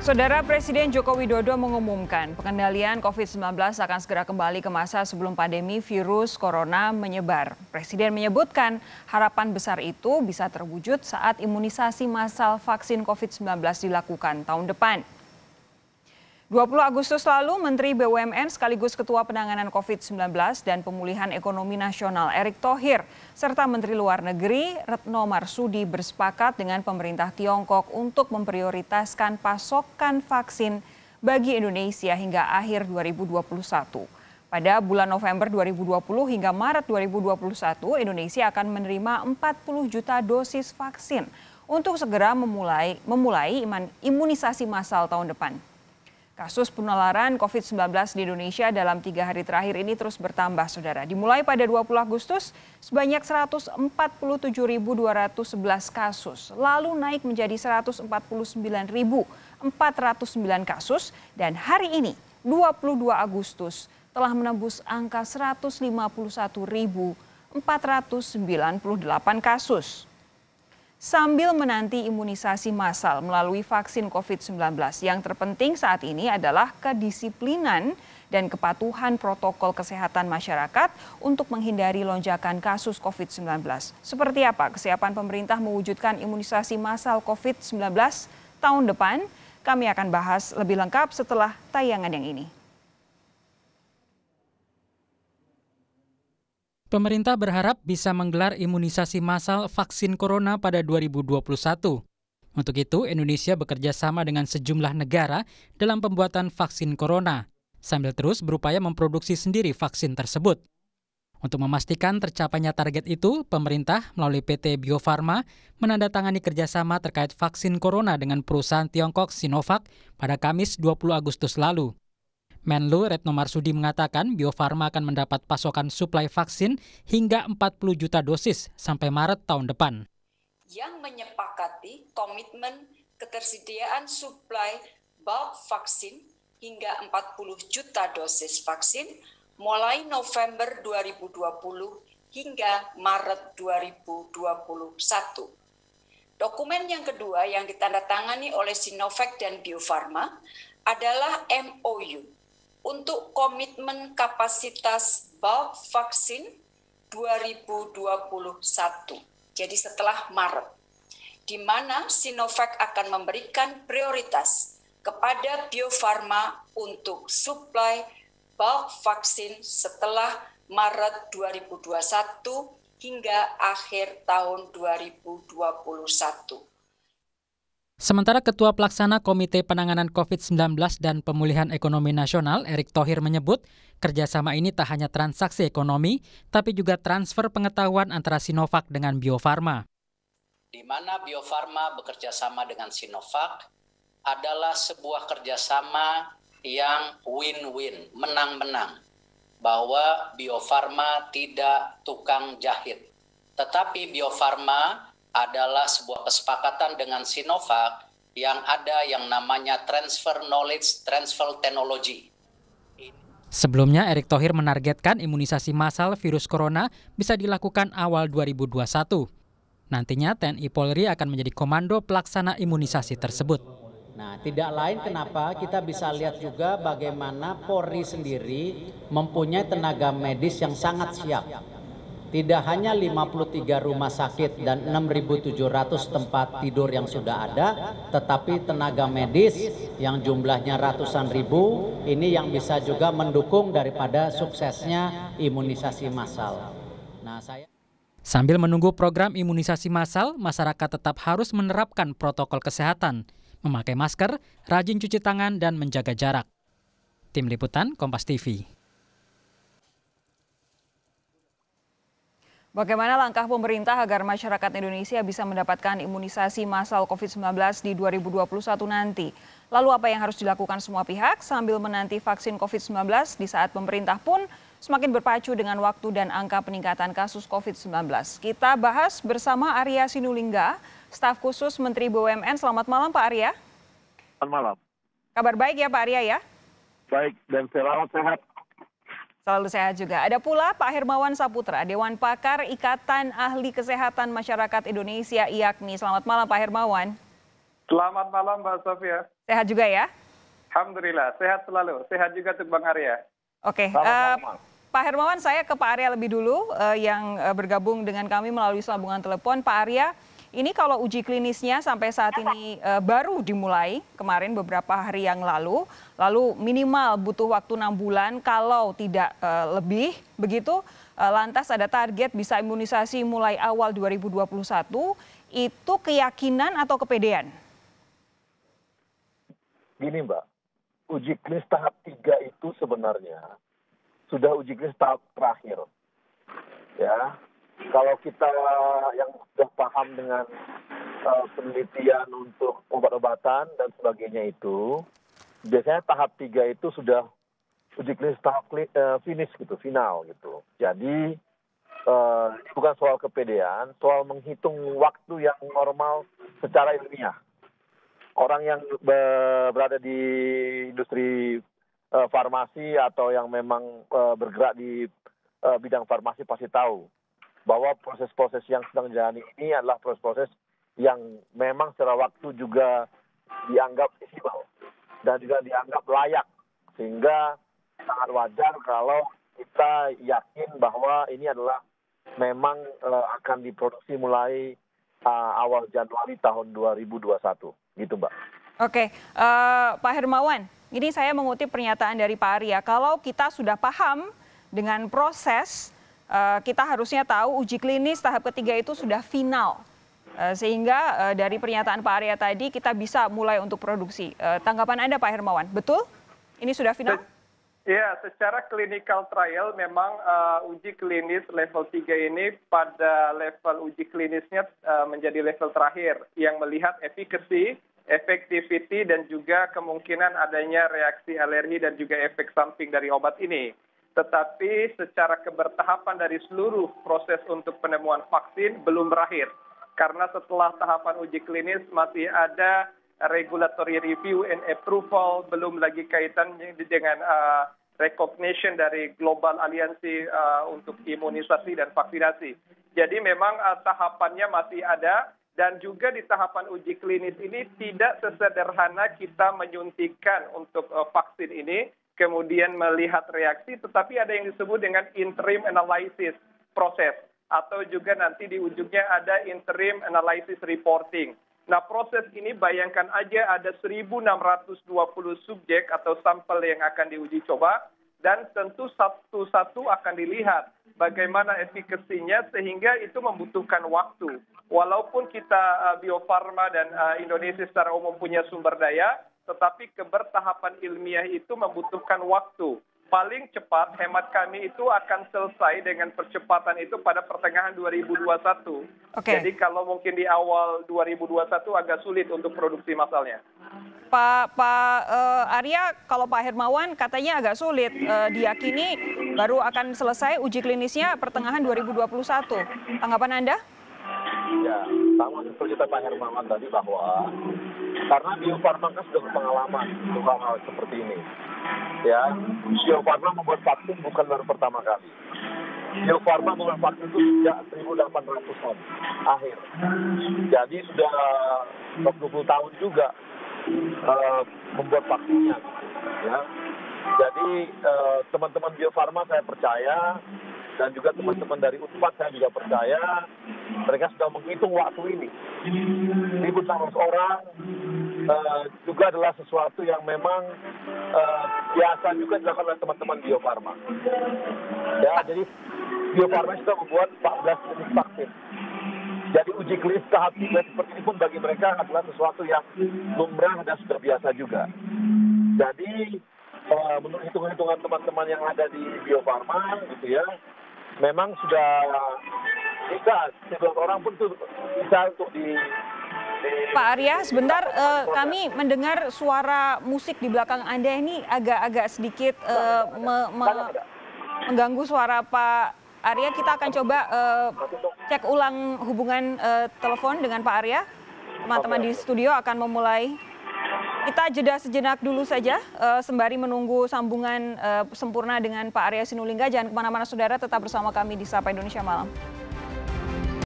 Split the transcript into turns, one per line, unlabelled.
Saudara Presiden Joko Widodo mengumumkan pengendalian COVID-19 akan segera kembali ke masa sebelum pandemi virus corona menyebar. Presiden menyebutkan harapan besar itu bisa terwujud saat imunisasi massal vaksin COVID-19 dilakukan tahun depan. 20 Agustus lalu, Menteri BUMN sekaligus Ketua Penanganan COVID-19 dan Pemulihan Ekonomi Nasional Erick Thohir serta Menteri Luar Negeri Retno Marsudi bersepakat dengan pemerintah Tiongkok untuk memprioritaskan pasokan vaksin bagi Indonesia hingga akhir 2021. Pada bulan November 2020 hingga Maret 2021, Indonesia akan menerima 40 juta dosis vaksin untuk segera memulai imunisasi massal tahun depan. Kasus penularan COVID-19 di Indonesia dalam 3 hari terakhir ini terus bertambah, saudara. Dimulai pada 20 Agustus, sebanyak 147.211 kasus, lalu naik menjadi 149.409 kasus, dan hari ini, 22 Agustus, telah menembus angka 151.498 kasus. Sambil menanti imunisasi massal melalui vaksin COVID-19, yang terpenting saat ini adalah kedisiplinan dan kepatuhan protokol kesehatan masyarakat untuk menghindari lonjakan kasus COVID-19. Seperti apa kesiapan pemerintah mewujudkan imunisasi massal COVID-19 tahun depan? Kami akan bahas lebih lengkap setelah tayangan yang ini.
Pemerintah berharap bisa menggelar imunisasi massal vaksin corona pada 2021. Untuk itu, Indonesia bekerja sama dengan sejumlah negara dalam pembuatan vaksin corona, sambil terus berupaya memproduksi sendiri vaksin tersebut. Untuk memastikan tercapainya target itu, pemerintah melalui PT Bio Farma menandatangani kerjasama terkait vaksin corona dengan perusahaan Tiongkok Sinovac pada Kamis 20 Agustus lalu. Menlu Retno Marsudi mengatakan Bio Farma akan mendapat pasokan suplai vaksin hingga 40 juta dosis sampai Maret tahun depan.
Yang menyepakati komitmen ketersediaan suplai bulk vaksin hingga 40 juta dosis vaksin mulai November 2020 hingga Maret 2021. Dokumen yang kedua yang ditandatangani oleh Sinovac dan Bio Farma adalah MOU untuk komitmen kapasitas bulk vaksin 2021, jadi setelah Maret, di mana Sinovac akan memberikan prioritas kepada Bio Farma untuk suplai bulk vaksin setelah Maret 2021 hingga akhir tahun 2021.
Sementara Ketua Pelaksana Komite Penanganan COVID-19 dan Pemulihan Ekonomi Nasional Erick Thohir menyebut kerjasama ini tak hanya transaksi ekonomi, tapi juga transfer pengetahuan antara Sinovac dengan Bio Farma.
Di mana Bio Farma bekerja sama dengan Sinovac adalah sebuah kerjasama yang win-win, menang-menang. Bahwa Bio Farma tidak tukang jahit, tetapi Bio Farma adalah sebuah kesepakatan dengan Sinovac yang ada yang namanya transfer knowledge, transfer technology.
Sebelumnya, Erick Thohir menargetkan imunisasi massal virus corona bisa dilakukan awal 2021. Nantinya TNI Polri akan menjadi komando pelaksana imunisasi tersebut.
Nah, tidak lain kenapa kita bisa lihat juga bagaimana Polri sendiri mempunyai tenaga medis yang sangat siap. Tidak hanya 53 rumah sakit dan 6.700 tempat tidur yang sudah ada, tetapi tenaga medis yang jumlahnya ratusan ribu, ini yang bisa juga mendukung daripada suksesnya imunisasi massal.
Sambil menunggu program imunisasi massal, masyarakat tetap harus menerapkan protokol kesehatan, memakai masker, rajin cuci tangan, dan menjaga jarak. Tim Liputan, Kompas TV.
Bagaimana langkah pemerintah agar masyarakat Indonesia bisa mendapatkan imunisasi massal COVID-19 di 2021 nanti? Lalu apa yang harus dilakukan semua pihak sambil menanti vaksin COVID-19 di saat pemerintah pun semakin berpacu dengan waktu dan angka peningkatan kasus COVID-19? Kita bahas bersama Arya Sinulinga, staf khusus Menteri BUMN. Selamat malam Pak Arya.
Selamat malam.
Kabar baik ya Pak Arya ya?
Baik dan selamat sehat.
Selalu sehat juga. Ada pula Pak Hermawan Saputra, Dewan Pakar Ikatan Ahli Kesehatan Masyarakat Indonesia IAKMI. Selamat malam Pak Hermawan.
Selamat malam Mbak Sofia.
Sehat juga ya?
Alhamdulillah, sehat selalu. Sehat juga untuk Bang Arya.
Oke, Pak Hermawan, saya ke Pak Arya lebih dulu yang bergabung dengan kami melalui sambungan telepon. Pak Arya, ini kalau uji klinisnya sampai saat ini baru dimulai kemarin beberapa hari yang lalu minimal butuh waktu 6 bulan kalau tidak lebih begitu. Lantas ada target bisa imunisasi mulai awal 2021, itu keyakinan atau kepedean?
Gini Mbak, uji klinis tahap 3 itu sebenarnya sudah uji klinis tahap terakhir. Ya, kalau kita yang sudah paham dengan penelitian untuk obat-obatan dan sebagainya itu, biasanya tahap 3 itu sudah uji klinis tahap finish gitu, final gitu. Jadi bukan soal kepedean, soal menghitung waktu yang normal secara ilmiah. Orang yang berada di industri farmasi atau yang memang bergerak di bidang farmasi pasti tahu bahwa proses-proses yang sedang dijalani ini adalah proses-proses yang memang secara waktu juga dianggap visible dan juga dianggap layak, sehingga sangat wajar kalau kita yakin bahwa ini adalah memang akan diproduksi mulai awal Januari tahun 2021. Gitu Mbak.
Oke, Pak Hermawan, ini saya mengutip pernyataan dari Pak Arya. Kalau kita sudah paham dengan proses, kita harusnya tahu uji klinis tahap ketiga itu sudah final. Sehingga dari pernyataan Pak Arya tadi kita bisa mulai untuk produksi. Tanggapan Anda Pak Hermawan, betul? Ini sudah final?
Ya, secara clinical trial memang uji klinis level 3 ini pada level uji klinisnya menjadi level terakhir yang melihat efficacy, effectivity, dan juga kemungkinan adanya reaksi alergi dan juga efek samping dari obat ini. Tetapi secara kebertahapan dari seluruh proses untuk penemuan vaksin belum berakhir. Karena setelah tahapan uji klinis masih ada regulatory review and approval, belum lagi kaitannya dengan recognition dari global aliansi untuk imunisasi dan vaksinasi. Jadi memang tahapannya masih ada, dan juga di tahapan uji klinis ini tidak sesederhana kita menyuntikkan untuk vaksin ini, kemudian melihat reaksi, tetapi ada yang disebut dengan interim analysis proses, atau juga nanti di ujungnya ada interim analysis reporting. Nah, proses ini bayangkan aja ada 1.620 subjek atau sampel yang akan diuji coba, dan tentu satu-satu akan dilihat bagaimana efikasinya, sehingga itu membutuhkan waktu. Walaupun kita Bio Farma dan Indonesia secara umum punya sumber daya, tetapi kebertahapan ilmiah itu membutuhkan waktu. Paling cepat hemat kami itu akan selesai dengan percepatan itu pada pertengahan 2021.
Okay.
Jadi kalau mungkin di awal 2021 agak sulit untuk produksi massalnya.
Pak Arya, kalau Pak Hermawan katanya agak sulit, diyakini baru akan selesai uji klinisnya pertengahan 2021. Tanggapan Anda?
Ya, sama seperti Pak Hermawan tadi bahwa karena Bio Farma kan sudah berpengalaman untuk hal seperti ini. Ya, Bio Farma membuat vaksin bukan baru pertama kali. Bio Farma membuat vaksin itu sejak 1800-an akhir. Jadi sudah 20 tahun juga membuat vaksinnya. Ya. Jadi teman-teman Bio Farma saya percaya, dan juga teman-teman dari Unpad saya juga percaya, mereka sudah menghitung waktu ini. 1.600 orang juga adalah sesuatu yang memang biasa juga dilakukan oleh teman-teman Bio Farma. Ya, jadi Bio Farma sudah membuat 14 jenis vaksin. Jadi uji klinis tahap 3 seperti ini pun bagi mereka adalah sesuatu yang lumrah dan sudah biasa juga. Jadi menurut hitung-hitungan teman-teman yang ada di Bio Farma gitu ya, memang sudah bisa 11 orang pun itu bisa untuk di
Pak Arya, sebentar, kami mendengar suara musik di belakang Anda ini agak sedikit mengganggu suara Pak Arya. Kita akan coba cek ulang hubungan telepon dengan Pak Arya. Teman-teman di studio akan memulai. Kita jeda sejenak dulu saja, sembari menunggu sambungan sempurna dengan Pak Arya Sinulinga. Jangan kemana-mana saudara, tetap bersama kami di Sapa Indonesia Malam.